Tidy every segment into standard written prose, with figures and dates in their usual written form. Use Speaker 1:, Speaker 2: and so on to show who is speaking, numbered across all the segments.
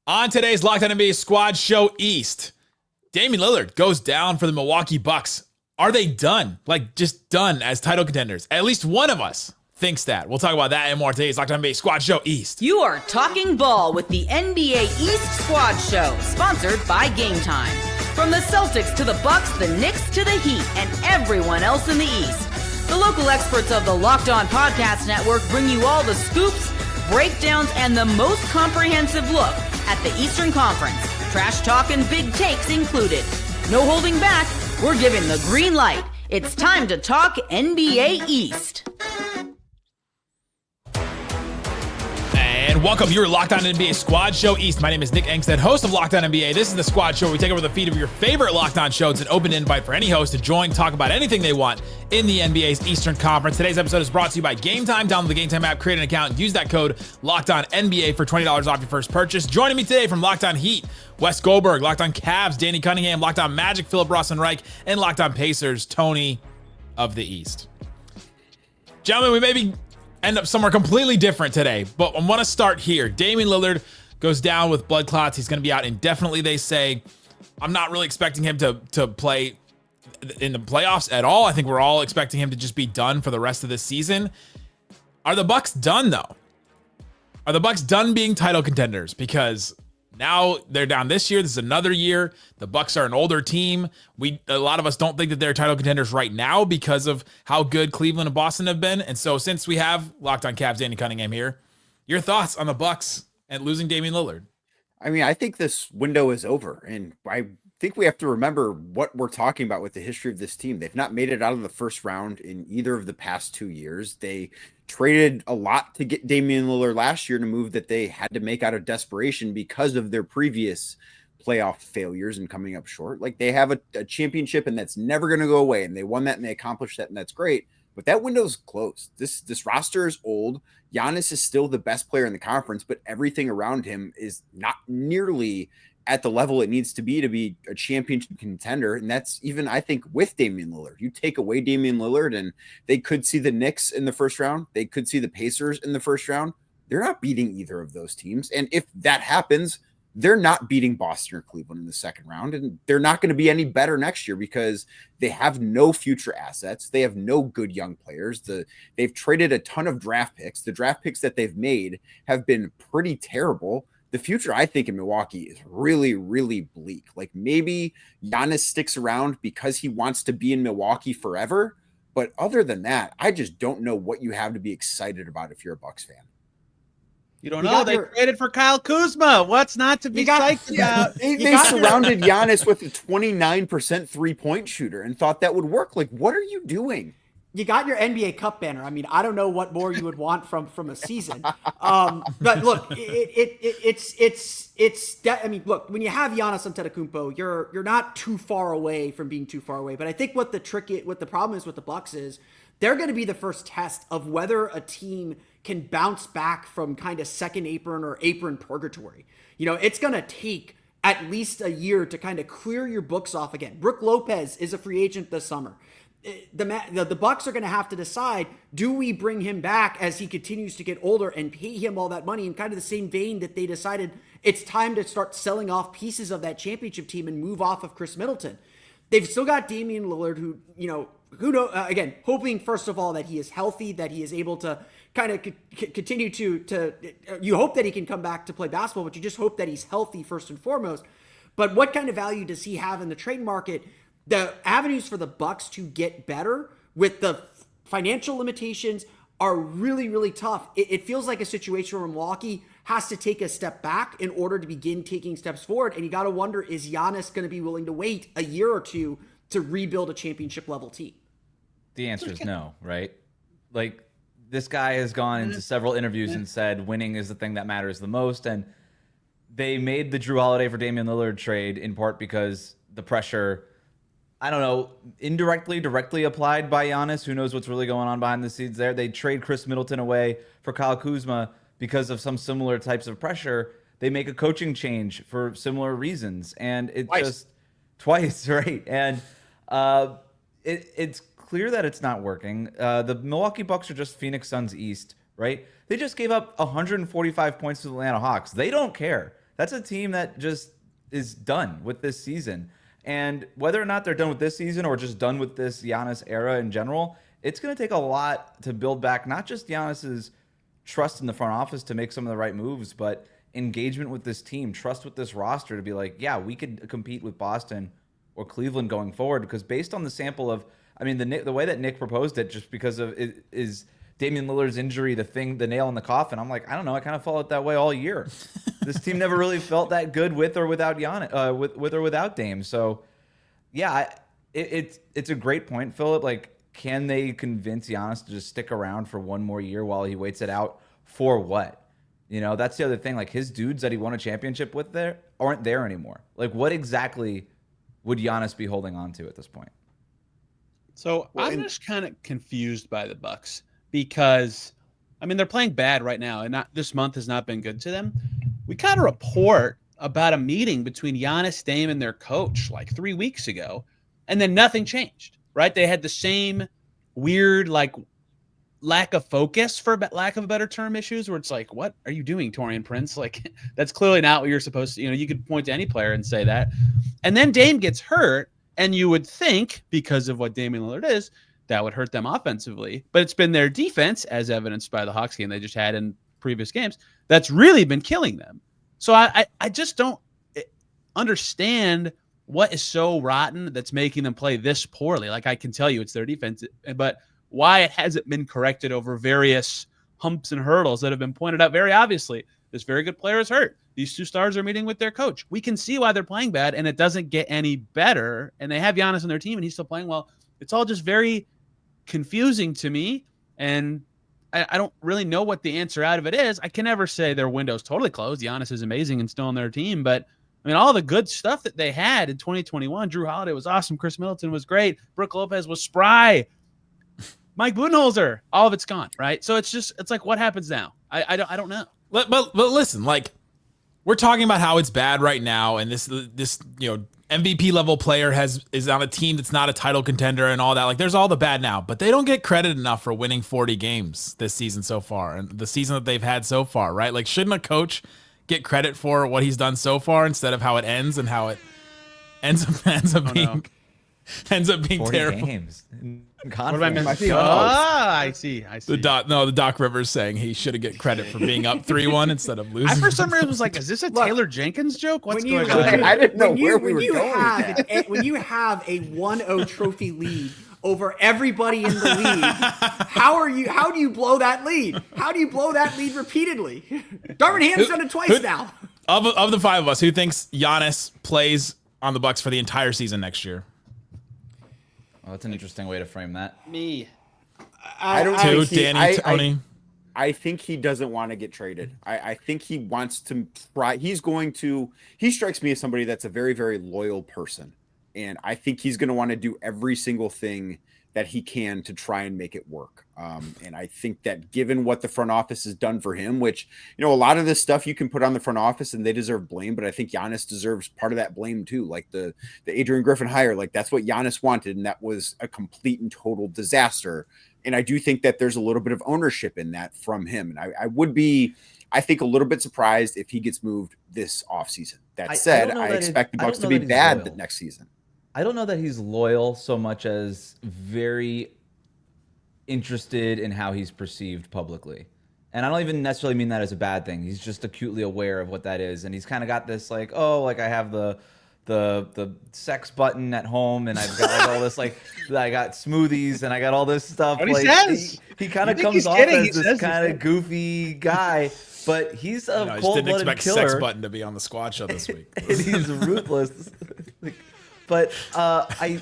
Speaker 1: On today's Locked On NBA Squad Show East, Damian Lillard goes down for the Milwaukee Bucks. Are they done? Like, just done as title contenders? At least one of us thinks that. We'll talk about that and more today's Locked On NBA Squad Show East.
Speaker 2: You are talking ball with the NBA East Squad Show, sponsored by Game Time. From the Celtics to the Bucks, the Knicks to the Heat, and everyone else in the East. The local experts of the Locked On Podcast Network bring you all the scoops, breakdowns, and the most comprehensive look at the Eastern Conference. Trash talk and big takes included. No holding back. We're giving the green light. It's time to talk NBA East.
Speaker 1: And welcome, you're Locked On NBA Squad Show East. My name is Nick Engstead, host of Locked On NBA. This is the Squad Show where we take over the feed of your favorite Locked On show. It's an open invite for any host to join, talk about anything they want in the NBA's Eastern Conference. Today's episode is brought to you by Game Time. Download the Game Time app, create an account, and use that code Locked On NBA for $20 off your first purchase. Joining me today from Locked On Heat, Wes Goldberg, Locked On Cavs, Danny Cunningham, Locked On Magic, Philip Rossman-Reich, and Locked On Pacers, Tony of the East. Gentlemen, we maybe end up somewhere completely different today, but I want to start here. Damian Lillard goes down with blood clots. He's going to be out indefinitely, they say. I'm not really expecting him to play in the playoffs at all. I think we're all expecting him to just be done for the rest of this season. Are the Bucks done, though? Are the Bucks done being title contenders? Because now they're down this year. This is another year. The Bucks are an older team. A lot of us don't think that they're title contenders right now because of how good Cleveland and Boston have been. And so since we have Locked On Cavs, Danny Cunningham here, your thoughts on the Bucks and losing Damian Lillard?
Speaker 3: I mean, I think this window is over, and I think we have to remember what we're talking about with the history of this team. They've not made it out of the first round in either of the past 2 years. They traded a lot to get Damian Lillard last year in a move that they had to make out of desperation because of their previous playoff failures and coming up short. Like, they have a championship, and that's never going to go away, and they won that and they accomplished that, and that's great. But that window's closed. This roster is old. Giannis is still the best player in the conference, but everything around him is not nearly at the level it needs to be a championship contender. And that's even, I think, with Damian Lillard. You take away Damian Lillard and they could see the Knicks in the first round. They could see the Pacers in the first round. They're not beating either of those teams. And if that happens, they're not beating Boston or Cleveland in the second round. And they're not going to be any better next year because they have no future assets. They have no good young players. They've traded a ton of draft picks. The draft picks that they've made have been pretty terrible. The future, I think, in Milwaukee is really, really bleak. Like, maybe Giannis sticks around because he wants to be in Milwaukee forever. But other than that, I just don't know what you have to be excited about if you're a Bucks fan.
Speaker 4: You don't know. They traded for Kyle Kuzma. What's not to be psyched about?
Speaker 3: They surrounded Giannis with a 29% three-point shooter and thought that would work. Like, what are you doing?
Speaker 5: You got your NBA Cup banner. I mean, I don't know what more you would want from a season. But look, I mean, look, when you have Giannis Antetokounmpo, you're not too far away from being too far away. But I think what the problem is with the Bucks is they're going to be the first test of whether a team can bounce back from kind of second apron or apron purgatory. You know, it's going to take at least a year to kind of clear your books off again. Brook Lopez is a free agent this summer. The Bucks are going to have to decide, do we bring him back as he continues to get older and pay him all that money in kind of the same vein that they decided it's time to start selling off pieces of that championship team and move off of Chris Middleton. They've still got Damian Lillard, who again, hoping first of all that he is healthy, that he is able to kind of continue to you hope that he can come back to play basketball, but you just hope that he's healthy first and foremost. But what kind of value does he have in the trade market? The avenues for the Bucks to get better with the financial limitations are really, really tough. It feels like a situation where Milwaukee has to take a step back in order to begin taking steps forward. And you got to wonder, is Giannis going to be willing to wait a year or two to rebuild a championship level team?
Speaker 4: The answer is no, right? Like, this guy has gone into several interviews and said winning is the thing that matters the most. And they made the Drew Holiday for Damian Lillard trade in part because the pressure, I don't know, directly applied by Giannis. Who knows what's really going on behind the scenes there? They trade Chris Middleton away for Kyle Kuzma because of some similar types of pressure. They make a coaching change for similar reasons. And it twice, right? And it's clear that it's not working. The Milwaukee Bucks are just Phoenix Suns East, right? They just gave up 145 points to the Atlanta Hawks. They don't care. That's a team that just is done with this season. And whether or not they're done with this season or just done with this Giannis era in general, it's going to take a lot to build back not just Giannis's trust in the front office to make some of the right moves, but engagement with this team, trust with this roster to be like, yeah, we could compete with Boston or Cleveland going forward. Because based on the sample of, I mean, the way that Nick proposed it, just because of it, is Damian Lillard's injury the nail in the coffin. I'm like, I don't know, I kind of felt that way all year. This team never really felt that good with or without Giannis, with or without Dame. So yeah, it's a great point, Philip. Like, can they convince Giannis to just stick around for one more year while he waits it out? For what? You know, that's the other thing. Like, his dudes that he won a championship with there aren't there anymore. Like, what exactly would Giannis be holding on to at this point?
Speaker 6: So I'm just kind of confused by the Bucks because, I mean, they're playing bad right now, and this month has not been good to them. We got a report about a meeting between Giannis, Dame, and their coach like 3 weeks ago, and then nothing changed, right? They had the same weird, like, lack of focus, for lack of a better term, issues where it's like, what are you doing, Taurean Prince? Like, that's clearly not what you're supposed to, you could point to any player and say that. And then Dame gets hurt, and you would think, because of what Damian Lillard is, that would hurt them offensively. But it's been their defense, as evidenced by the Hawks game they just had in previous games, that's really been killing them. So I just don't understand what is so rotten that's making them play this poorly. Like, I can tell you it's their defense, but why it hasn't been corrected over various humps and hurdles that have been pointed out very obviously. This very good player is hurt. These two stars are meeting with their coach. We can see why they're playing bad, and it doesn't get any better. And they have Giannis on their team, and he's still playing well. It's all just very confusing to me, and I don't really know what the answer out of it is. I can never say their window's totally closed. Giannis is amazing and still on their team, but I mean, all the good stuff that they had in 2021, Drew Holiday was awesome. Chris Middleton was great. Brooke Lopez was spry. Mike Budenholzer, all of it's gone, right? So it's like, what happens now? I don't know.
Speaker 1: But listen, like, we're talking about how it's bad right now, and this MVP level player is on a team that's not a title contender and all that. Like, there's all the bad now, but they don't get credit enough for winning 40 games this season so far, and the season that they've had so far, right? Like, shouldn't a coach get credit for what he's done so far instead of how it ends and how it ends up being
Speaker 4: 40
Speaker 1: terrible?
Speaker 4: Games.
Speaker 6: What am I missing? I see.
Speaker 1: The Doc Rivers saying he should have get credit for being up 3-1 instead of losing.
Speaker 6: I for some reason was like, is this a Taylor Jenkins joke? What's going on?
Speaker 3: I didn't know where we were going with that.
Speaker 5: When you have a 1-0 trophy lead over everybody in the league, how do you blow that lead? How do you blow that lead repeatedly? Darvin Ham's done it twice now.
Speaker 1: Of the five of us, who thinks Giannis plays on the Bucks for the entire season next year?
Speaker 4: Well, that's an interesting way to frame that.
Speaker 6: Me.
Speaker 3: I don't
Speaker 1: Too,
Speaker 3: think
Speaker 1: Danny, Tony.
Speaker 3: I think he doesn't want to get traded. I think he wants to try. He strikes me as somebody that's a very, very loyal person. And I think he's going to want to do every single thing that he can to try and make it work. And I think that given what the front office has done for him, which, a lot of this stuff you can put on the front office and they deserve blame, but I think Giannis deserves part of that blame too. Like the Adrian Griffin hire, like that's what Giannis wanted. And that was a complete and total disaster. And I do think that there's a little bit of ownership in that from him. And I would be, I think, a little bit surprised if he gets moved this offseason. That said, I expect the Bucks to be bad the next season.
Speaker 4: I don't know that he's loyal so much as very interested in how he's perceived publicly. And I don't even necessarily mean that as a bad thing. He's just acutely aware of what that is. And he's kind of got this like, oh, like I have the sex button at home and I've got like all this, like I got smoothies and I got all this stuff.
Speaker 6: What
Speaker 4: like,
Speaker 6: he says.
Speaker 4: He kind of comes off as this kind of goofy guy, but he's a
Speaker 1: I just didn't
Speaker 4: cold-blooded
Speaker 1: expect
Speaker 4: killer.
Speaker 1: Sex Button to be on the squad show this week.
Speaker 4: And he's ruthless. But I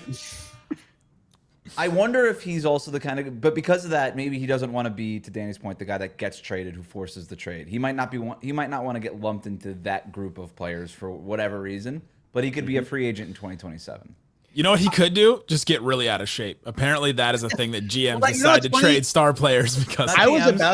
Speaker 4: wonder if he's also the kind of, but because of that, maybe he doesn't want to be, to Danny's point, the guy that gets traded, who forces the trade. He might not want to get lumped into that group of players for whatever reason, but he could be a free agent in 2027.
Speaker 1: You know what he could do? Just get really out of shape. Apparently, that is a thing that GMs decide to trade star players because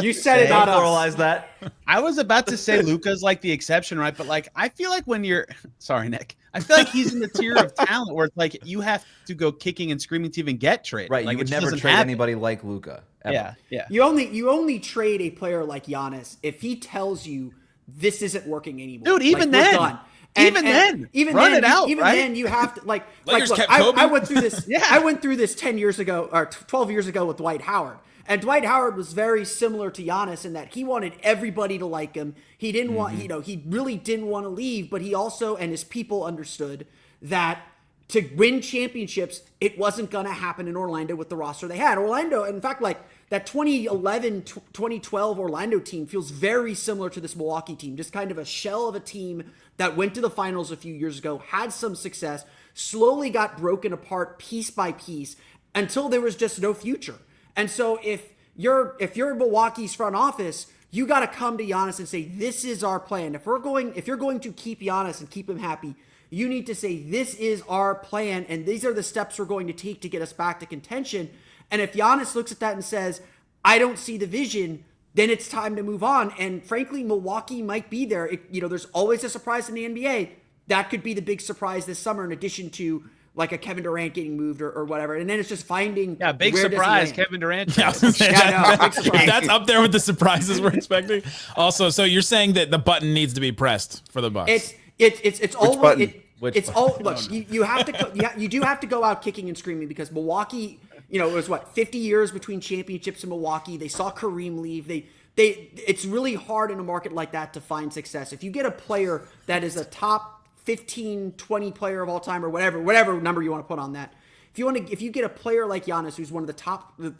Speaker 5: You said it, not us.
Speaker 4: That.
Speaker 6: I was about to say Luka's like the exception, right? But like, I feel like when you're, sorry, Nick, I feel like he's in the tier of talent where it's like you have to go kicking and screaming to even get traded.
Speaker 4: Right,
Speaker 6: like,
Speaker 4: you would never trade anybody like Luka.
Speaker 6: Yeah.
Speaker 5: You only trade a player like Giannis if he tells you this isn't working anymore.
Speaker 6: Dude, even then.
Speaker 5: We're done.
Speaker 6: Even then, run it out,
Speaker 5: even
Speaker 6: right?
Speaker 5: then, you have to look,
Speaker 1: kept Kobe.
Speaker 5: I went through this.
Speaker 6: Yeah.
Speaker 5: I went through this 10 years ago or 12 years ago with Dwight Howard, and Dwight Howard was very similar to Giannis in that he wanted everybody to like him. He didn't want, he really didn't want to leave, but he also and his people understood that to win championships, it wasn't going to happen in Orlando with the roster they had. Orlando, in fact, like that 2011, 2012 Orlando team feels very similar to this Milwaukee team, just kind of a shell of a team that went to the finals a few years ago, had some success, slowly got broken apart piece by piece until there was just no future. And so if you're Milwaukee's front office, you got to come to Giannis and say, this is our plan. If you're going to keep Giannis and keep him happy, you need to say, this is our plan, and these are the steps we're going to take to get us back to contention. And if Giannis looks at that and says, I don't see the vision, then it's time to move on. And frankly, Milwaukee might be there. There's always a surprise in the NBA. That could be the big surprise this summer, in addition to like a Kevin Durant getting moved or whatever. And then it's just finding
Speaker 6: big surprise, Kevin Durant.
Speaker 1: Big surprise. That's up there with the surprises we're expecting. Also, so you're saying that the button needs to be pressed for the Bucks?
Speaker 5: It's always
Speaker 4: Look,
Speaker 5: you have to you do have to go out kicking and screaming, because Milwaukee, it was 50 years between championships in Milwaukee. They saw Kareem leave. It's really hard in a market like that to find success. If you get a player that is a top 15, 20 player of all time, or whatever number you want to put on that, if you get a player like Giannis, who's one of the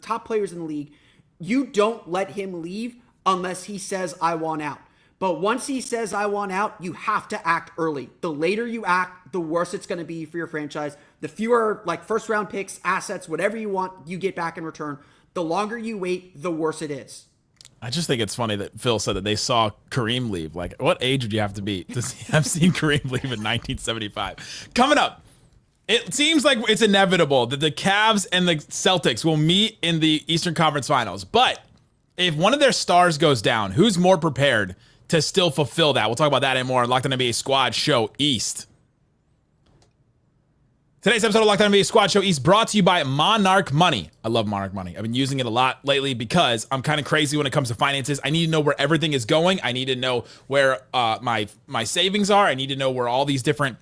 Speaker 5: top players in the league, you don't let him leave unless he says, I want out. But once he says, I want out, you have to act early. The later you act, the worse it's going to be for your franchise. The fewer first round picks, assets, whatever you want, you get back in return. The longer you wait, the worse it is.
Speaker 1: I just think it's funny that Phil said that they saw Kareem leave. Like, what age would you have to be to have seen Kareem leave in 1975? Coming up, it seems like it's inevitable that the Cavs and the Celtics will meet in the Eastern Conference Finals. But if one of their stars goes down, who's more prepared to still fulfill that? We'll talk about that and more on Locked On NBA Squad Show East. Today's episode of Locked On NBA Squad Show East brought to you by Monarch Money. I love Monarch Money. I've been using it a lot lately because I'm kind of crazy when it comes to finances. I need to know where everything is going. I need to know where my savings are. I need to know where all these different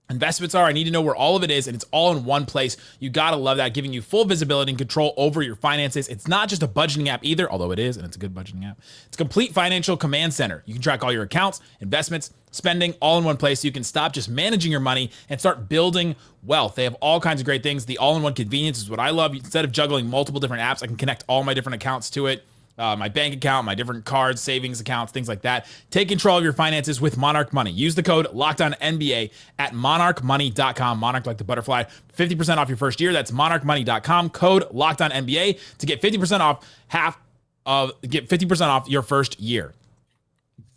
Speaker 1: investments are. I need to know where all of it is, and it's all in one place. You gotta love that, giving you full visibility and control over your finances. It's not just a budgeting app either, although it is, and it's a good budgeting app. It's a complete financial command center. You can track all your accounts, investments, spending, all in one place. So you can stop just managing your money and start building wealth. They have all kinds of great things. The all-in-one convenience is what I love. Instead of juggling multiple different apps, I can connect all my different accounts to it. My bank account, my different cards, savings accounts, things like that. Take control of your finances with Monarch Money. Use the code LOCKEDONNBA at monarchmoney.com. Monarch like the butterfly. 50% off your first year. That's monarchmoney.com. Code LOCKEDONNBA to get 50% off your first year.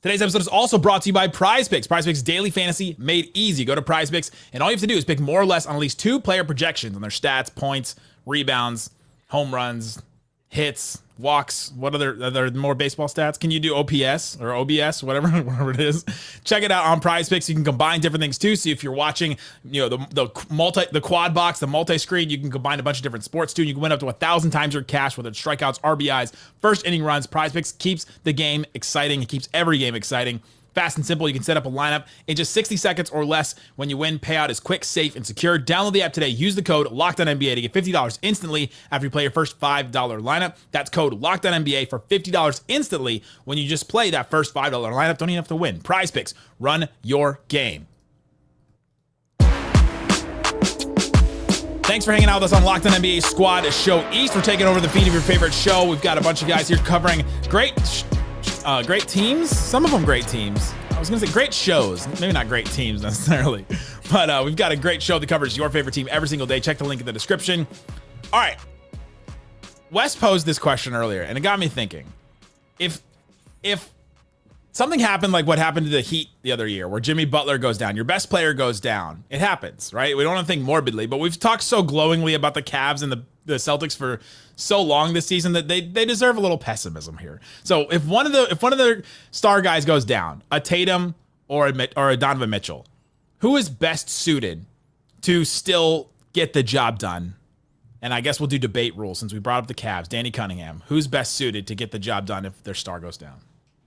Speaker 1: Today's episode is also brought to you by Prize Picks. Prize Picks daily fantasy made easy. Go to Prize Picks, and all you have to do is pick more or less on at least 2 player projections on their stats, points, rebounds, home runs, hits, walks. What are there more baseball stats? Can you do OPS or OBS, whatever it is? Check it out on Prize Picks. You can combine different things too. So if you're watching, the quad box, the multi-screen, you can combine a bunch of different sports too. And you can win up to 1,000 times your cash, whether it's strikeouts, RBIs, first inning runs. Prize Picks keeps the game exciting. It keeps every game exciting. Fast and simple. You can set up a lineup in just 60 seconds or less. When you win, payout is quick, safe, and secure. Download the app today. Use the code LOCKEDONNBA to get $50 instantly after you play your first $5 lineup. That's code LOCKEDONNBA for $50 instantly when you just play that first $5 lineup. Don't even have to win. Prize Picks. Run your game. Thanks for hanging out with us on Locked On NBA Squad Show East. We're taking over the feed of your favorite show. We've got a bunch of guys here covering great teams. Some of them great teams. I was going to say great shows. Maybe not great teams necessarily. But we've got a great show that covers your favorite team every single day. Check the link in the description. All right. Wes posed this question earlier, and it got me thinking. If something happened like what happened to the Heat the other year, where Jimmy Butler goes down, your best player goes down, it happens, right? We don't want to think morbidly, but we've talked so glowingly about the Cavs and the Celtics for so long this season that they deserve a little pessimism here. So if one of the star guys goes down, a Tatum or a Donovan Mitchell, who is best suited to still get the job done? And I guess we'll do debate rules since we brought up the Cavs. Danny Cunningham, who's best suited to get the job done if their star goes down?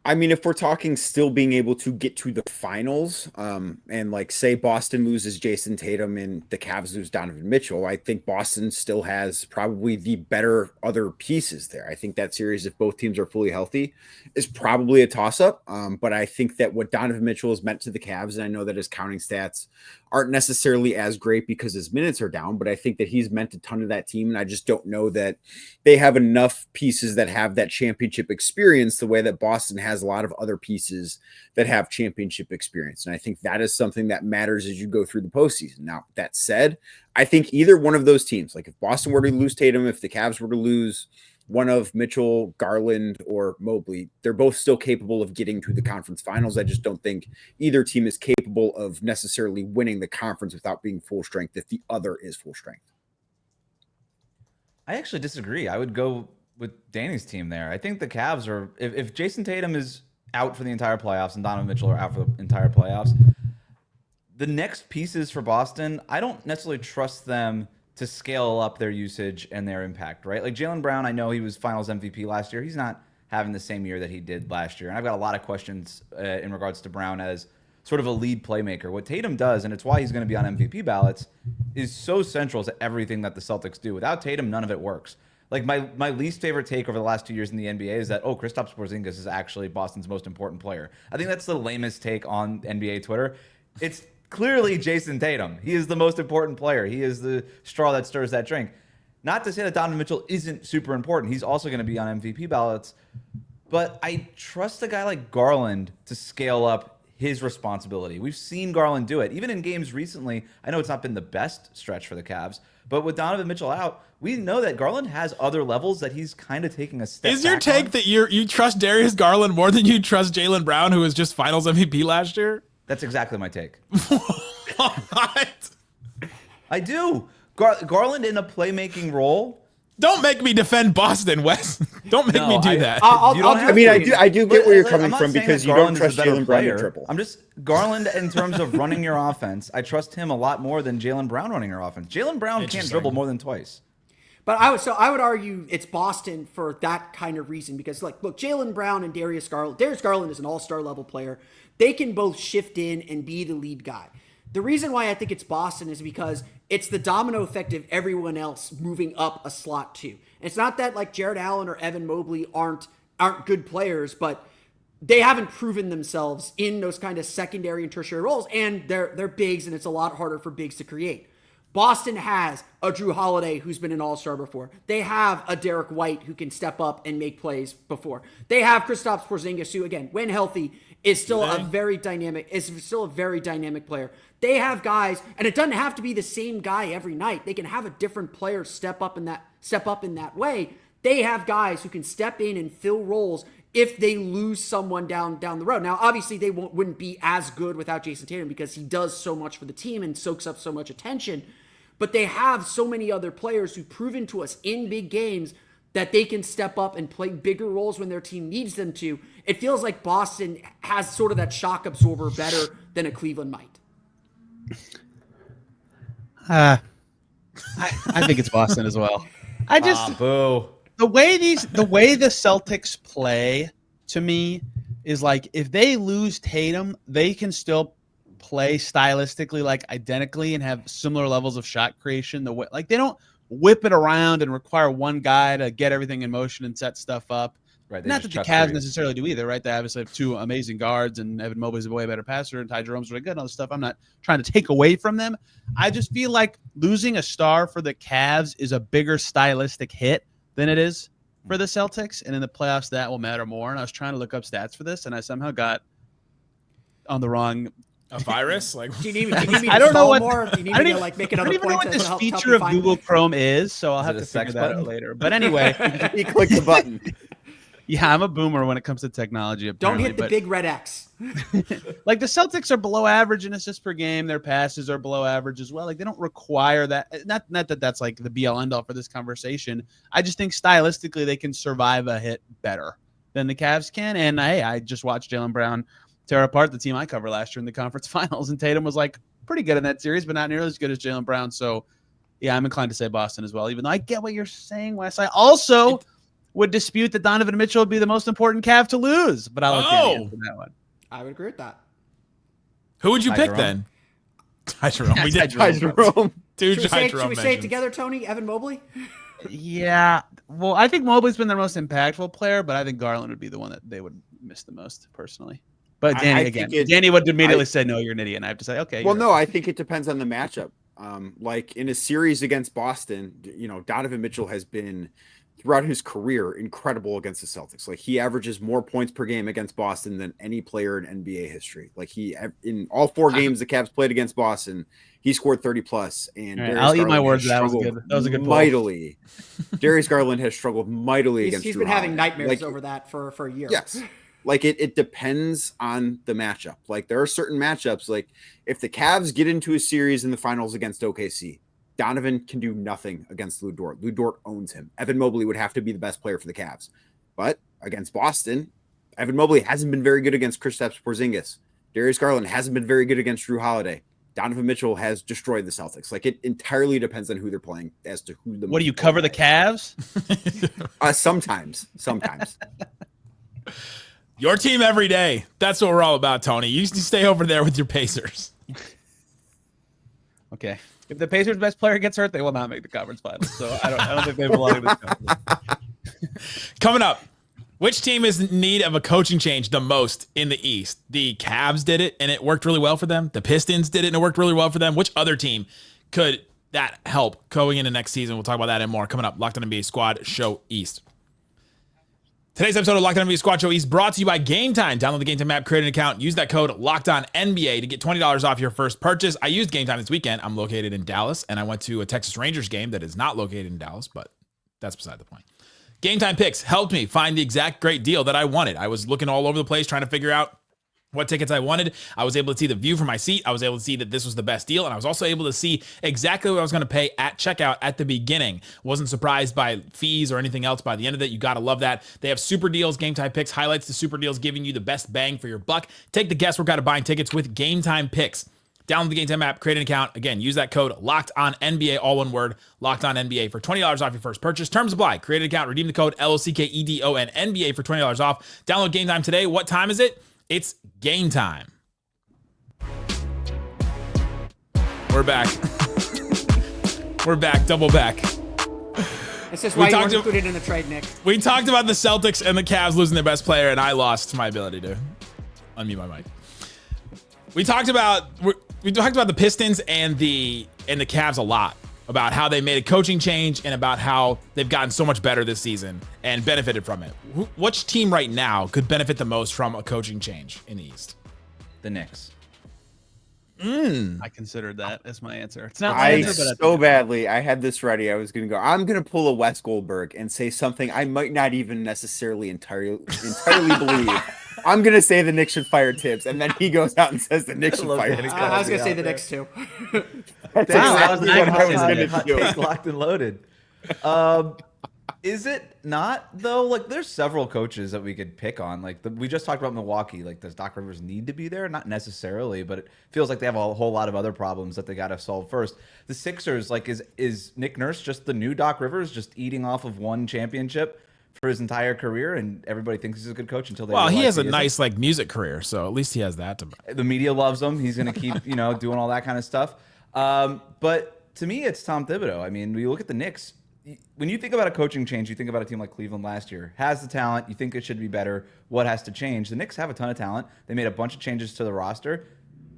Speaker 3: I mean, if we're talking still being able to get to the finals, and like say Boston loses Jason Tatum and the Cavs lose Donovan Mitchell, I think Boston still has probably the better other pieces there. I think that series, if both teams are fully healthy, is probably a toss-up. But I think that what Donovan Mitchell has meant to the Cavs, and I know that his counting stats aren't necessarily as great because his minutes are down, but I think that he's meant a ton to that team, and I just don't know that they have enough pieces that have that championship experience the way that Boston has a lot of other pieces that have championship experience. And I think that is something that matters as you go through the postseason. Now, that said, I think either one of those teams, like if Boston were to lose Tatum, if the Cavs were to lose one of Mitchell, Garland, or Mobley, they're both still capable of getting to the conference finals. I just don't think either team is capable of necessarily winning the conference without being full strength if the other is full strength.
Speaker 4: I actually disagree. I would go with Danny's team there. I think the Cavs are, if Jason Tatum is out for the entire playoffs and Donovan Mitchell are out for the entire playoffs, the next pieces for Boston, I don't necessarily trust them to scale up their usage and their impact, right? Like Jaylen Brown, I know he was finals MVP last year. He's not having the same year that he did last year. And I've got a lot of questions in regards to Brown as sort of a lead playmaker. What Tatum does, and it's why he's going to be on MVP ballots, is so central to everything that the Celtics do. Without Tatum, none of it works. Like my least favorite take over the last 2 years in the NBA is that, Kristaps Porzingis is actually Boston's most important player. I think that's the lamest take on NBA Twitter. It's clearly Jason Tatum. He is the most important player. He is the straw that stirs that drink. Not to say that Donovan Mitchell isn't super important. He's also going to be on MVP ballots. But I trust a guy like Garland to scale up his responsibility. We've seen Garland do it. Even in games recently, I know it's not been the best stretch for the Cavs, but with Donovan Mitchell out, we know that Garland has other levels that he's kind of taking a step
Speaker 1: Is your
Speaker 4: back
Speaker 1: take
Speaker 4: on.
Speaker 1: that you trust Darius Garland more than you trust Jaylen Brown, who was just finals MVP last year?
Speaker 4: That's exactly my take.
Speaker 1: What?
Speaker 4: I do. Garland in a playmaking role.
Speaker 1: Don't make me defend Boston, Wes. Don't make me do that.
Speaker 3: I do get where you're coming from because you don't trust Jaylen Brown to triple.
Speaker 4: I'm just Garland in terms of running your offense. I trust him a lot more than Jaylen Brown running your offense. Jaylen Brown can't dribble more than twice.
Speaker 5: But I would argue it's Boston for that kind of reason because, look, Jaylen Brown and Darius Garland. Darius Garland is an all-star level player. They can both shift in and be the lead guy. The reason why I think it's Boston is because it's the domino effect of everyone else moving up a slot too. And it's not that like Jared Allen or Evan Mobley aren't good players, but they haven't proven themselves in those kind of secondary and tertiary roles, and they're bigs, and it's a lot harder for bigs to create. Boston has a Drew Holiday who's been an all-star before. They have a Derek White who can step up and make plays before. They have Kristaps Porzingis who, again, when healthy, is still a very dynamic player. They have guys, and it doesn't have to be the same guy every night. They can have a different player step up in that way. They have guys who can step in and fill roles if they lose someone down the road. Now, obviously, they wouldn't be as good without Jason Tatum because he does so much for the team and soaks up so much attention. But they have so many other players who've proven to us in big games that they can step up and play bigger roles when their team needs them to. It feels like Boston has sort of that shock absorber better than a Cleveland might.
Speaker 6: I think it's Boston as well. I just
Speaker 4: boo.
Speaker 6: The way the Celtics play to me is like if they lose Tatum, they can still play stylistically like identically and have similar levels of shot creation. The way like they don't whip it around and require one guy to get everything in motion and set stuff up.
Speaker 4: Right.
Speaker 6: Not that the Cavs necessarily do either, right? They obviously have two amazing guards, and Evan Mobley's a way better passer, and Ty Jerome's really good and all this stuff. I'm not trying to take away from them. I just feel like losing a star for the Cavs is a bigger stylistic hit than it is for the Celtics, and in the playoffs that will matter more. And I was trying to look up stats for this, and I somehow got on the wrong.
Speaker 1: A virus? Like,
Speaker 5: do you need me to
Speaker 6: I don't know what.
Speaker 5: more? Do you need me to like make another point?
Speaker 6: I don't even know what this feature of Google Chrome is, so I'll have to figure that out later. But anyway,
Speaker 3: he clicked the button.
Speaker 6: Yeah, I'm a boomer when it comes to technology.
Speaker 5: Don't hit the big red X.
Speaker 6: Like the Celtics are below average in assists per game. Their passes are below average as well. Like they don't require that. Not that that's like the be-all end-all for this conversation. I just think stylistically they can survive a hit better than the Cavs can. And hey, I just watched Jaylen Brown tear apart the team I covered last year in the conference finals, and Tatum was like pretty good in that series, but not nearly as good as Jaylen Brown. So yeah, I'm inclined to say Boston as well, even though I get what you're saying, Wes. I also would dispute that Donovan Mitchell would be the most important Cav to lose, but I'll let Danny answer that one.
Speaker 5: I would agree with that.
Speaker 1: Who would you pick
Speaker 4: Jerome.
Speaker 1: then? Ty Jerome. We did.
Speaker 3: Ty Jerome.
Speaker 1: Two
Speaker 5: Should we,
Speaker 1: Ty
Speaker 5: say,
Speaker 1: Jerome
Speaker 5: should we say it
Speaker 1: mentions.
Speaker 5: together, Tony? Evan Mobley?
Speaker 6: Yeah. Well, I think Mobley's been their most impactful player, but I think Garland would be the one that they would miss the most personally. But Danny, Danny would immediately say, no, you're an idiot. And I have to say, okay.
Speaker 3: Well, no, I think it depends on the matchup. Like in a series against Boston, Donovan Mitchell has been throughout his career incredible against the Celtics. Like he averages more points per game against Boston than any player in NBA history. Like in all 4 games the Cavs played against Boston, he scored 30 plus. And
Speaker 6: right, I'll eat my words. That was good. That was a good pull.
Speaker 3: Mightily. Darius Garland has struggled mightily against.
Speaker 5: He's
Speaker 3: Drew
Speaker 5: been having
Speaker 3: Holiday.
Speaker 5: nightmares over that for a year.
Speaker 3: Yes. Like it depends on the matchup. Like there are certain matchups. Like if the Cavs get into a series in the finals against OKC, Donovan can do nothing against Lou Dort. Lou Dort owns him. Evan Mobley would have to be the best player for the Cavs. But against Boston, Evan Mobley hasn't been very good against Kristaps Porzingis. Darius Garland hasn't been very good against Drew Holiday. Donovan Mitchell has destroyed the Celtics. Like it entirely depends on who they're playing as to who the.
Speaker 6: What do you cover the Cavs?
Speaker 3: Sometimes.
Speaker 1: Your team every day. That's what we're all about, Tony. You stay over there with your Pacers.
Speaker 6: Okay. If the Pacers' best player gets hurt, they will not make the conference finals. So I don't think they belong in this conference.
Speaker 1: Coming up, which team is in need of a coaching change the most in the East? The Cavs did it, and it worked really well for them. The Pistons did it, and it worked really well for them. Which other team could that help going into next season? We'll talk about that and more coming up. Locked On NBA Squad Show East. Today's episode of Locked On NBA Squad Show East brought to you by Game Time. Download the Game Time app, create an account, use that code LOCKEDONNBA to get $20 off your first purchase. I used Game Time this weekend. I'm located in Dallas, and I went to a Texas Rangers game that is not located in Dallas, but that's beside the point. Game Time picks helped me find the exact great deal that I wanted. I was looking all over the place trying to figure out what tickets I wanted. I was able to see the view from my seat. I was able to see that this was the best deal. And I was also able to see exactly what I was going to pay at checkout at the beginning. Wasn't surprised by fees or anything else by the end of it. You got to love that. They have super deals. Game Time Picks highlights the super deals, giving you the best bang for your buck. Take the guesswork out of buying tickets with Game Time Picks. Download the Game Time app, create an account. Again, use that code LOCKEDONNBA, all one word, LOCKEDONNBA for $20 off your first purchase. Terms apply. Create an account, redeem the code LOCKEDONNBA for $20 off. Download Game Time today. What time is it? It's game time. We're back. We're back. Double back.
Speaker 5: This is why you weren't included in the trade, Nick.
Speaker 1: We talked about the Celtics and the Cavs losing their best player, and I lost my ability to unmute my mic. We talked about the Pistons and the Cavs a lot, about how they made a coaching change and about how they've gotten so much better this season and benefited from it. Which team right now could benefit the most from a coaching change in the East?
Speaker 4: The Knicks.
Speaker 6: I considered that as my answer. It's not my answer, but
Speaker 3: so badly. I had this ready. I was going to go. I'm going to pull a Wes Goldberg and say something I might not even necessarily entirely believe. I'm going to say the Knicks should fire Tibbs, and then he goes out and says the Knicks should fire Tibbs.
Speaker 5: I was going to say the Knicks too.
Speaker 3: That's exactly what I was going to do.
Speaker 4: Locked and loaded. Is it not though? Like, there's several coaches that we could pick on. Like, we just talked about Milwaukee. Like, does Doc Rivers need to be there? Not necessarily, but it feels like they have a whole lot of other problems that they got to solve first. The Sixers, like, is Nick Nurse just the new Doc Rivers, just eating off of one championship for his entire carear, and everybody thinks he's a good coach until they.
Speaker 1: Well, he has a nice like music career, so at least he has that to.
Speaker 4: The media loves him. He's going to keep doing all that kind of stuff. But to me, it's Tom Thibodeau. I mean, we look at the Knicks. When you think about a coaching change, you think about a team like Cleveland last year. Has the talent. You think it should be better. What has to change? The Knicks have a ton of talent. They made a bunch of changes to the roster.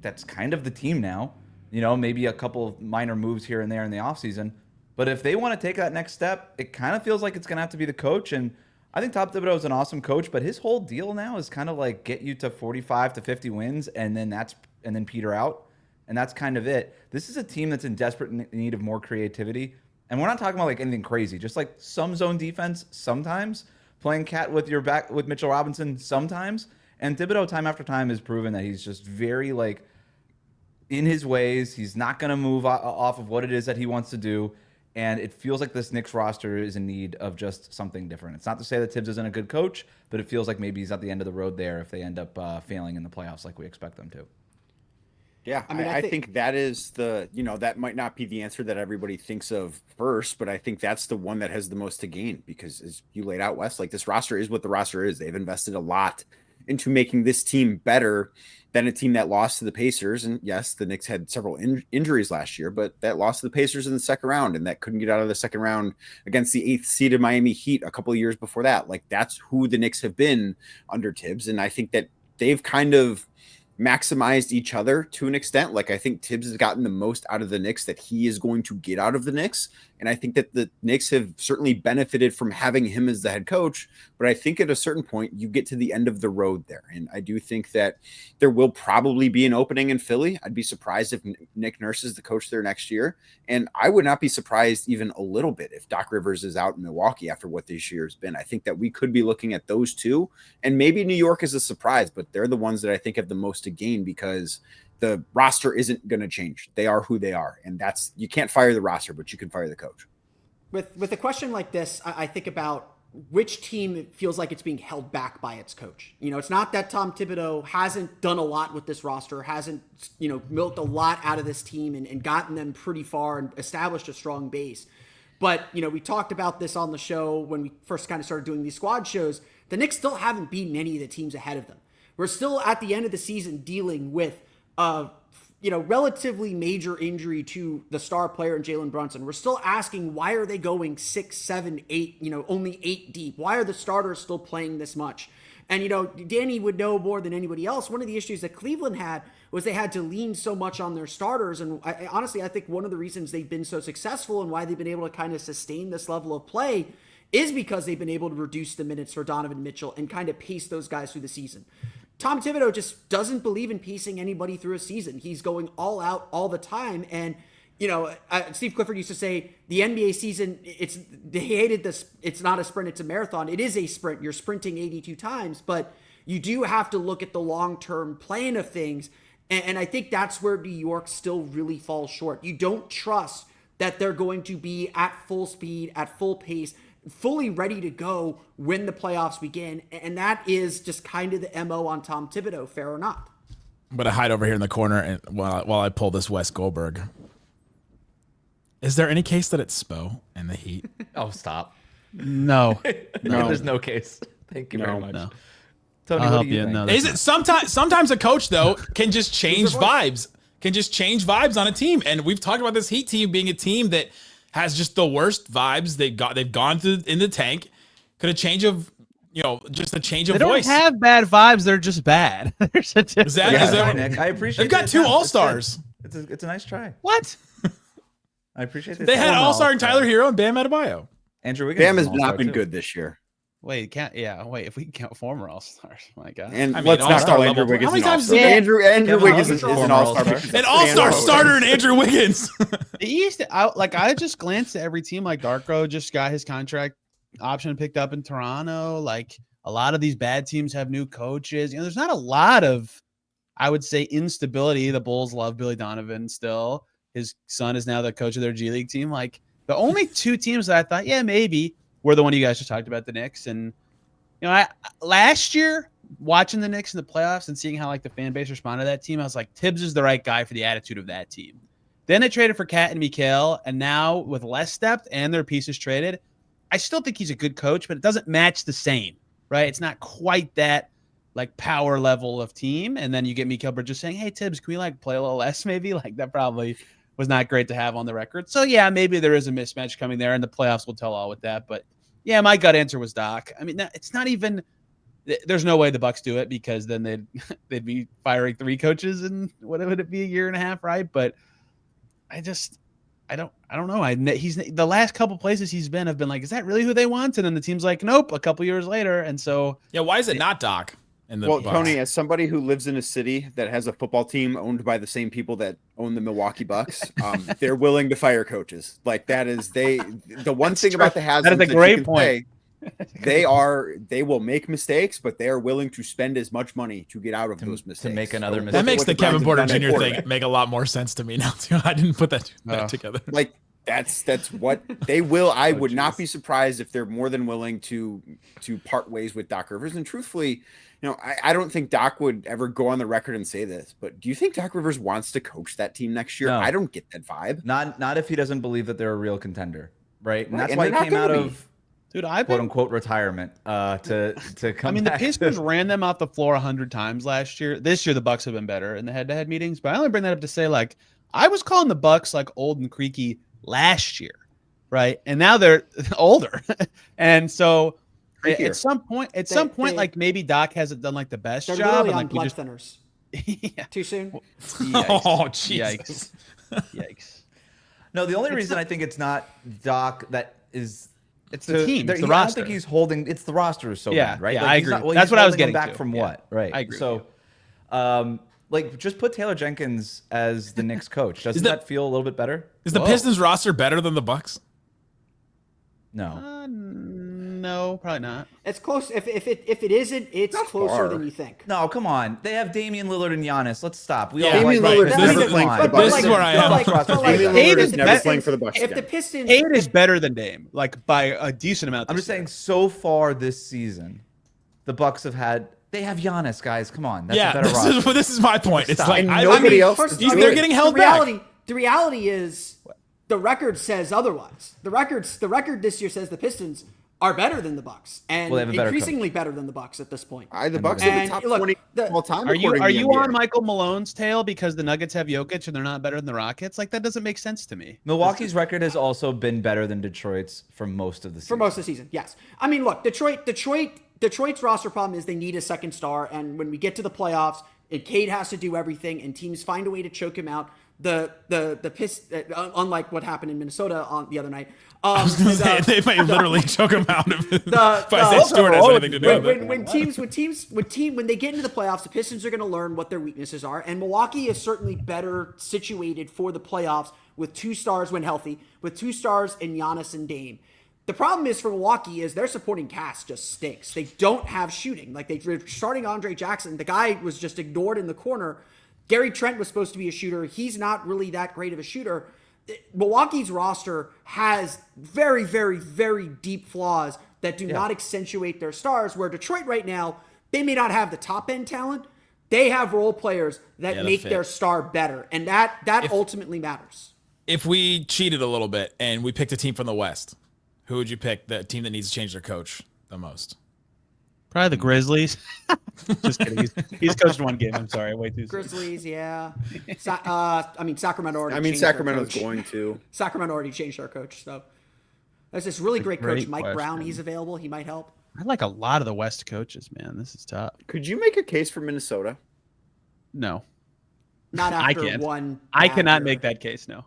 Speaker 4: That's kind of the team now. Maybe a couple of minor moves here and there in the offseason. But if they want to take that next step, it kind of feels like it's going to have to be the coach. And I think Tom Thibodeau is an awesome coach, but his whole deal now is kind of like get you to 45 to 50 wins and then peter out. And that's kind of it. This is a team that's in desperate need of more creativity. And we're not talking about like anything crazy, just like some zone defense sometimes, playing cat with your back with Mitchell Robinson sometimes. And Thibodeau time after time has proven that he's just very like in his ways. He's not going to move off of what it is that he wants to do. And it feels like this Knicks roster is in need of just something different. It's not to say that Tibbs isn't a good coach, but it feels like maybe he's at the end of the road there if they end up failing in the playoffs like we expect them to.
Speaker 3: Yeah, I think that is that might not be the answer that everybody thinks of first, but I think that's the one that has the most to gain because as you laid out, Wes, like this roster is what the roster is. They've invested a lot into making this team better than a team that lost to the Pacers. And yes, the Knicks had several injuries last year, but that lost to the Pacers in the second round and that couldn't get out of the second round against the 8th seeded Miami Heat a couple of years before that. Like that's who the Knicks have been under Tibbs. And I think that they've kind of maximized each other to an extent. Like I think Tibbs has gotten the most out of the Knicks that he is going to get out of the Knicks. And I think that the Knicks have certainly benefited from having him as the head coach. But I think at a certain point, you get to the end of the road there. And I do think that there will probably be an opening in Philly. I'd be surprised if Nick Nurse is the coach there next year. And I would not be surprised even a little bit if Doc Rivers is out in Milwaukee after what this year has been. I think that we could be looking at those two. And maybe New York is a surprise, but they're the ones that I think have the most to gain because the roster isn't going to change. They are who they are. And you can't fire the roster, but you can fire the coach.
Speaker 5: With a question like this, I think about which team feels like it's being held back by its coach. It's not that Tom Thibodeau hasn't done a lot with this roster, hasn't, milked a lot out of this team and gotten them pretty far and established a strong base. But, we talked about this on the show when we first kind of started doing these squad shows. The Knicks still haven't beaten any of the teams ahead of them. We're still at the end of the season dealing with relatively major injury to the star player in Jalen Brunson. We're still asking, why are they going 6, 7, 8, only 8 deep? Why are the starters still playing this much? And, Danny would know more than anybody else. One of the issues that Cleveland had was they had to lean so much on their starters. And honestly, I think one of the reasons they've been so successful and why they've been able to kind of sustain this level of play is because they've been able to reduce the minutes for Donovan Mitchell and kind of pace those guys through the season. Tom Thibodeau just doesn't believe in pacing anybody through a season. He's going all out all the time. And, Steve Clifford used to say the NBA season, they hated this. It's not a sprint, it's a marathon. It is a sprint. You're sprinting 82 times, but you do have to look at the long-term plan of things. And I think that's where New York still really falls short. You don't trust that they're going to be at full speed, at full pace, fully ready to go when the playoffs begin. And that is just kind of the MO on Tom Thibodeau, fair or not.
Speaker 1: I'm going to hide over here in the corner and while I pull this Wes Goldberg. Is there any case that it's Spo and the Heat?
Speaker 4: Oh, stop.
Speaker 6: No.
Speaker 4: No. There's no case. Thank you very much.
Speaker 6: No.
Speaker 4: Tony, what do you think?
Speaker 6: No,
Speaker 1: is it sometimes a coach, though, can just change vibes, on a team. And we've talked about this Heat team being a team that has just the worst vibes. They've gone through in the tank. Could a change of, just a change of voice.
Speaker 6: They don't have bad vibes. They're just bad. There's a difference.
Speaker 1: Is that
Speaker 4: Nick, I appreciate
Speaker 1: they've got 2 All-Stars.
Speaker 4: It's a nice try.
Speaker 6: What?
Speaker 4: I appreciate this.
Speaker 1: They had All-Star and Tyler Hero and Bam Adebayo.
Speaker 4: Andrew Wiggins.
Speaker 3: Bam has not been good this year.
Speaker 6: Wait, if we can count former All-Stars, my God.
Speaker 3: And let's not call Andrew Wiggins an All-Star. Andrew Wiggins is an All-Star.
Speaker 1: An All-Star starter in Andrew Wiggins.
Speaker 6: The East, I just glanced at every team. Like Darko just got his contract option picked up in Toronto. Like a lot of these bad teams have new coaches. There's not a lot of, I would say, instability. The Bulls love Billy Donovan still. His son is now the coach of their G League team. Like the only 2 teams that I thought, yeah, maybe, were the one you guys just talked about, the Knicks. And, last year, watching the Knicks in the playoffs and seeing how, the fan base responded to that team, I was like, Tibbs is the right guy for the attitude of that team. Then they traded for Cat and Mikal, and now with less depth and their pieces traded, I still think he's a good coach, but it doesn't match the same, right? It's not quite that, power level of team. And then you get Mikal Bridges saying, hey, Tibbs, can we, play a little less maybe? That probably was not great to have on the record. So, yeah, maybe there is a mismatch coming there, and the playoffs will tell all with that. But, yeah, my gut answer was Doc. I mean, it's not even – there's no way the Bucks do it because then they'd be firing 3 coaches in what would it be, a year and a half, right? But I don't know. He's the last couple places he's been have been like, is that really who they want? And then the team's like, nope, a couple years later. And so –
Speaker 1: yeah, why is it not Doc?
Speaker 3: Well, Tony, as somebody who lives in a city that has a football team owned by the same people that own the Milwaukee Bucks, they're willing to fire coaches. That is the one thing about the Haslam's
Speaker 6: that is a great point.
Speaker 3: They will make mistakes, but they are willing to spend as much money to get out of those mistakes.
Speaker 4: To make another mistake.
Speaker 1: That makes the Kevin Porter Jr. thing make a lot more sense to me now too. I didn't put that together.
Speaker 3: That's what they will. I would not be surprised if they're more than willing to part ways with Doc Rivers. And truthfully, I don't think Doc would ever go on the record and say this, but do you think Doc Rivers wants to coach that team next year?
Speaker 4: No.
Speaker 3: I don't get that vibe.
Speaker 4: Not if he doesn't believe that they're a real contender, right? And
Speaker 3: Right,
Speaker 4: that's
Speaker 3: and
Speaker 4: why he
Speaker 3: they're not
Speaker 4: came out
Speaker 3: gonna be.
Speaker 4: of
Speaker 6: Dude,
Speaker 4: quote unquote retirement to come.
Speaker 6: I mean, the
Speaker 4: back
Speaker 6: Pistons ran them off the floor 100 times last year. This year, the Bucks have been better in the head-to-head meetings. But I only bring that up to say, like, I was calling the Bucks like old and creaky last year, right? And now they're older, and so
Speaker 3: Creakier.
Speaker 6: at some point, like maybe Doc hasn't done like the best
Speaker 5: They're
Speaker 6: job,
Speaker 5: literally
Speaker 6: and
Speaker 5: on
Speaker 6: like we
Speaker 5: blood
Speaker 6: just
Speaker 5: thinners.
Speaker 6: yeah.
Speaker 5: Too soon.
Speaker 6: Yikes.
Speaker 1: Oh, Jesus.
Speaker 6: Yikes.
Speaker 4: No, the only reason I think it's not Doc that is.
Speaker 6: It's the team. It's the
Speaker 4: I don't
Speaker 6: roster.
Speaker 4: think he's holding. It's the roster is so
Speaker 6: Yeah,
Speaker 4: bad, right?
Speaker 6: yeah, I
Speaker 4: he's
Speaker 6: agree.
Speaker 4: Not,
Speaker 6: That's
Speaker 4: he's
Speaker 6: what I was
Speaker 4: holding them
Speaker 6: getting
Speaker 4: back
Speaker 6: to.
Speaker 4: from
Speaker 6: Yeah,
Speaker 4: what, right?
Speaker 6: I agree
Speaker 4: So, like, just put Taylor Jenkins as the Knicks coach. Doesn't
Speaker 1: that-
Speaker 4: that feel a little bit better?
Speaker 1: Is the Pistons roster better than the Bucks?
Speaker 4: No.
Speaker 6: No, probably not.
Speaker 5: It's close. If it isn't, it's
Speaker 3: Not
Speaker 5: closer
Speaker 3: far.
Speaker 5: than you think.
Speaker 4: No, come on. They have Damian Lillard and Giannis. Let's stop. We
Speaker 1: Yeah.
Speaker 4: all
Speaker 3: Damian
Speaker 4: like
Speaker 3: Lillard's
Speaker 4: right,
Speaker 3: never
Speaker 4: this is
Speaker 3: playing for
Speaker 4: fine.
Speaker 3: the Bucks.
Speaker 1: This is where I am.
Speaker 3: Damian
Speaker 6: Dave
Speaker 3: Lillard
Speaker 6: is
Speaker 3: is never
Speaker 6: best-
Speaker 3: playing for the Bucks
Speaker 5: If
Speaker 3: again.
Speaker 5: the Pistons,
Speaker 6: Cade is better than Dame, like by a decent amount.
Speaker 4: I'm
Speaker 6: this
Speaker 4: just saying,
Speaker 6: year.
Speaker 4: so far this season, the Bucks have had. They have Giannis, guys. Come on, that's a
Speaker 1: Yeah,
Speaker 4: better roster.
Speaker 1: this is my point. It's
Speaker 4: Stop.
Speaker 1: like
Speaker 3: And
Speaker 1: I
Speaker 3: nobody
Speaker 1: mean,
Speaker 3: else
Speaker 5: first-
Speaker 3: is
Speaker 5: I mean,
Speaker 3: doing
Speaker 1: they're
Speaker 3: it.
Speaker 1: getting held back.
Speaker 5: the reality is the record says otherwise. The record this year says the Pistons are better than the Bucks, and
Speaker 4: Well, they have a better
Speaker 5: increasingly better than the Bucks at this point.
Speaker 3: The Bucks are the
Speaker 5: And
Speaker 3: top
Speaker 5: look,
Speaker 3: 20 all time.
Speaker 6: Are you
Speaker 3: according to the NBA.
Speaker 6: on Michael Malone's tail because the Nuggets have Jokic and they're not better than the Rockets? Like that doesn't make sense to me.
Speaker 4: Milwaukee's record has also been better than Detroit's for most of the season.
Speaker 5: For most of the season, yes. I mean, look, Detroit's roster problem is they need a second star, and when we get to the playoffs, and Cade has to do everything, and teams find a way to choke him out. The piss, unlike what happened in Minnesota on the other night.
Speaker 1: They might literally choke him out if Isaiah Stewart has anything to do with it.
Speaker 5: When they get into the playoffs, the Pistons are going to learn what their weaknesses are, and Milwaukee is certainly better situated for the playoffs with 2 stars when healthy, with 2 stars in Giannis and Dame. The problem is for Milwaukee is their supporting cast just stinks. They don't have shooting. Like they're starting Andre Jackson. The guy was just ignored in the corner. Gary Trent was supposed to be a shooter. He's not really that great of a shooter. Milwaukee's roster has very, very, very deep flaws that do not accentuate their stars, where Detroit right now, they may not have the top end talent. They have role players that make their star better. And that ultimately matters.
Speaker 1: If we cheated a little bit and we picked a team from the West, who would you pick, the team that needs to change their coach the most?
Speaker 6: Probably the Grizzlies. Just kidding. He's coached one game. I'm sorry. Way too soon.
Speaker 5: Grizzlies, yeah. Sacramento already changed
Speaker 3: Sacramento's
Speaker 5: their coach.
Speaker 3: going to.
Speaker 5: Sacramento already changed their coach. So there's this really great coach,
Speaker 6: great
Speaker 5: Mike Brown.
Speaker 6: question.
Speaker 5: He's available. He might help.
Speaker 6: I like a lot of the West coaches, man. This is tough.
Speaker 3: Could you make a case for Minnesota?
Speaker 6: No,
Speaker 5: Not
Speaker 6: I
Speaker 5: after
Speaker 6: can't.
Speaker 5: one.
Speaker 6: I
Speaker 5: bad
Speaker 6: cannot
Speaker 5: year.
Speaker 6: make that case. No.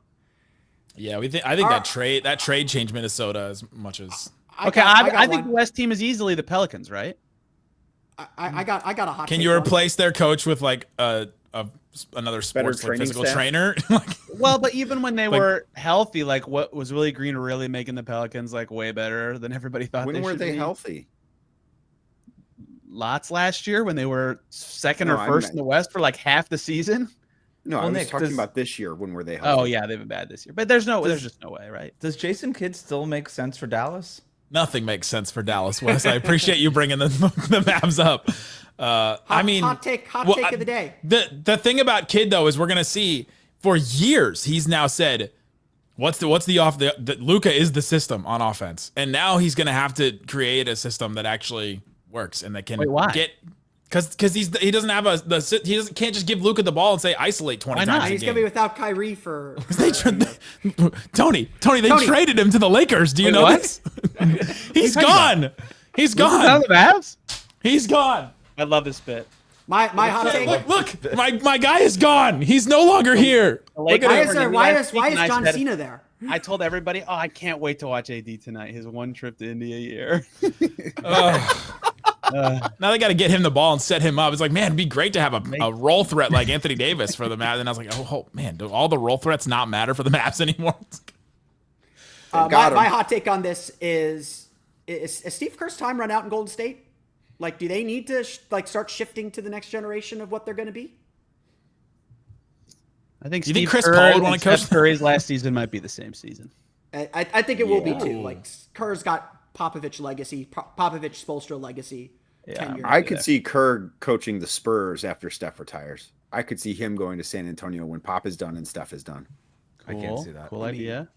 Speaker 1: Yeah, I think that trade changed Minnesota as much as
Speaker 5: I
Speaker 6: think the West team is easily the Pelicans, right?
Speaker 5: I got a hot.
Speaker 1: Can
Speaker 5: take
Speaker 1: you
Speaker 5: on it.
Speaker 1: replace their coach with like another sports like,
Speaker 3: training
Speaker 1: physical
Speaker 3: staff?
Speaker 1: trainer?
Speaker 6: Well, but even when they were healthy, like what was Willie Green really making the Pelicans like way better than everybody thought?
Speaker 3: When were
Speaker 6: should
Speaker 3: they
Speaker 6: be?
Speaker 3: healthy?
Speaker 6: Lots last year when they were second
Speaker 3: No,
Speaker 6: or
Speaker 3: I
Speaker 6: first
Speaker 3: meant-
Speaker 6: in the West for like half the season.
Speaker 3: No,
Speaker 4: Well,
Speaker 3: I was
Speaker 4: Nick,
Speaker 3: talking
Speaker 4: does-
Speaker 3: about this year. When were they healthy?
Speaker 6: Oh yeah, they've been bad this year. But there's just no way, right?
Speaker 4: Does Jason Kidd still make sense for Dallas?
Speaker 1: Nothing makes sense for Dallas, Wes. I appreciate you bringing the Mavs up.
Speaker 5: Hot take of the day.
Speaker 1: The thing about Kidd though is we're gonna see for years he's now said, "What's the Luka is the system on offense," and now he's gonna have to create a system that actually works and that can
Speaker 6: why?
Speaker 1: get. Because he doesn't have can't just give Luka the ball and say isolate 20
Speaker 6: Why
Speaker 1: times.
Speaker 6: not?
Speaker 1: a
Speaker 5: He's
Speaker 1: game.
Speaker 5: gonna be without Kyrie for.
Speaker 1: Tony, they traded him to the Lakers. Do you know
Speaker 6: what?
Speaker 1: this? He's gone. He's gone.
Speaker 6: the Mavs?
Speaker 1: He's gone.
Speaker 6: I love this bit.
Speaker 5: My hot take.
Speaker 1: Look, my guy is gone. He's no longer here.
Speaker 6: Look
Speaker 5: Why is John Cena there?
Speaker 6: I told everybody, I can't wait to watch AD tonight. His one trip to India a year.
Speaker 1: Now they got to get him the ball and set him up. It's like, man, it'd be great to have a role threat like Anthony Davis for the Mavs. And I was like, oh man, do all the role threats not matter for the Mavs anymore?
Speaker 5: My hot take on this is Steve Kerr's time run out in Golden State? Like, do they need to start shifting to the next generation of what they're going to be?
Speaker 6: I think
Speaker 1: You think
Speaker 6: Steve
Speaker 1: Chris
Speaker 6: Kerr
Speaker 1: Paul would
Speaker 6: and
Speaker 1: wanna coach
Speaker 6: Steph Curry's last season might be the same season.
Speaker 5: I think it will be too. Like Kerr's got Popovich legacy, Popovich Spoelstra legacy.
Speaker 6: Yeah,
Speaker 3: I could see Kerr coaching the Spurs after Steph retires. I could see him going to San Antonio when Pop is done and Steph is done.
Speaker 6: Cool.
Speaker 4: I can't see that.
Speaker 6: Cool idea.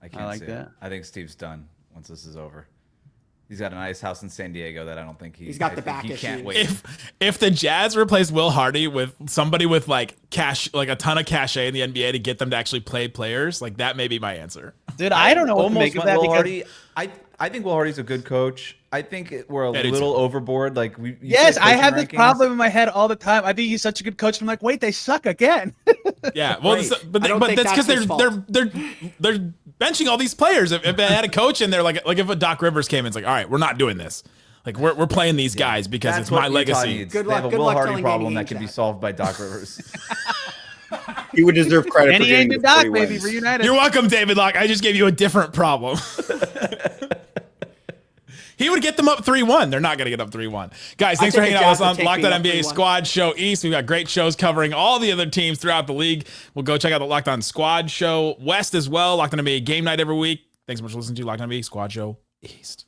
Speaker 4: I can't
Speaker 6: like
Speaker 4: see
Speaker 6: that.
Speaker 4: it. I think Steve's done once this is over. He's got a nice house in San Diego that I don't think
Speaker 5: he's got the back
Speaker 4: he
Speaker 5: issue.
Speaker 4: can't wait.
Speaker 1: If the Jazz replace Will Hardy with somebody with like cash, like a ton of cachet in the NBA to get them to actually play players, like that may be my answer.
Speaker 6: Dude, I don't know what to make of that.
Speaker 4: Will
Speaker 6: Because
Speaker 4: Hardy, I think Will Hardy's a good coach. I think we're a little overboard. Like
Speaker 6: yes, I have this problem in my head all the time. I think he's such a good coach. I'm like, wait, they suck again.
Speaker 1: Yeah, well,
Speaker 5: Right.
Speaker 1: but that's because they're benching all these players. If they had a coach and they're like if a Doc Rivers came in, it's like, all right, we're not doing this. Like we're playing these guys because
Speaker 4: That's
Speaker 1: it's my
Speaker 4: what Utah
Speaker 1: legacy.
Speaker 4: needs.
Speaker 5: Good
Speaker 4: They have
Speaker 5: luck-
Speaker 4: a
Speaker 5: good
Speaker 4: Will
Speaker 5: luck
Speaker 4: Hardy
Speaker 5: telling
Speaker 4: problem
Speaker 5: Danny
Speaker 4: that can be
Speaker 5: Ainge
Speaker 4: solved by Doc Rivers.
Speaker 3: He would deserve credit for
Speaker 6: Danny
Speaker 3: getting
Speaker 6: Ainge
Speaker 3: the
Speaker 6: and Doc,
Speaker 3: 40
Speaker 6: baby,
Speaker 3: wins.
Speaker 6: reunited.
Speaker 1: You're welcome, David Locke. I just gave you a different problem. He would get them up 3-1. They're not going to get up 3-1. Guys, thanks for
Speaker 5: think
Speaker 1: hanging
Speaker 5: the
Speaker 1: out with us
Speaker 5: Jazz would
Speaker 1: on
Speaker 5: take
Speaker 1: Locked
Speaker 5: being
Speaker 1: On
Speaker 5: up
Speaker 1: NBA
Speaker 5: 3-1.
Speaker 1: Squad Show East. We've got great shows covering all the other teams throughout the league. We'll go check out the Locked On Squad Show West as well. Locked On NBA Game Night every week. Thanks so much for listening to Locked On NBA Squad Show East.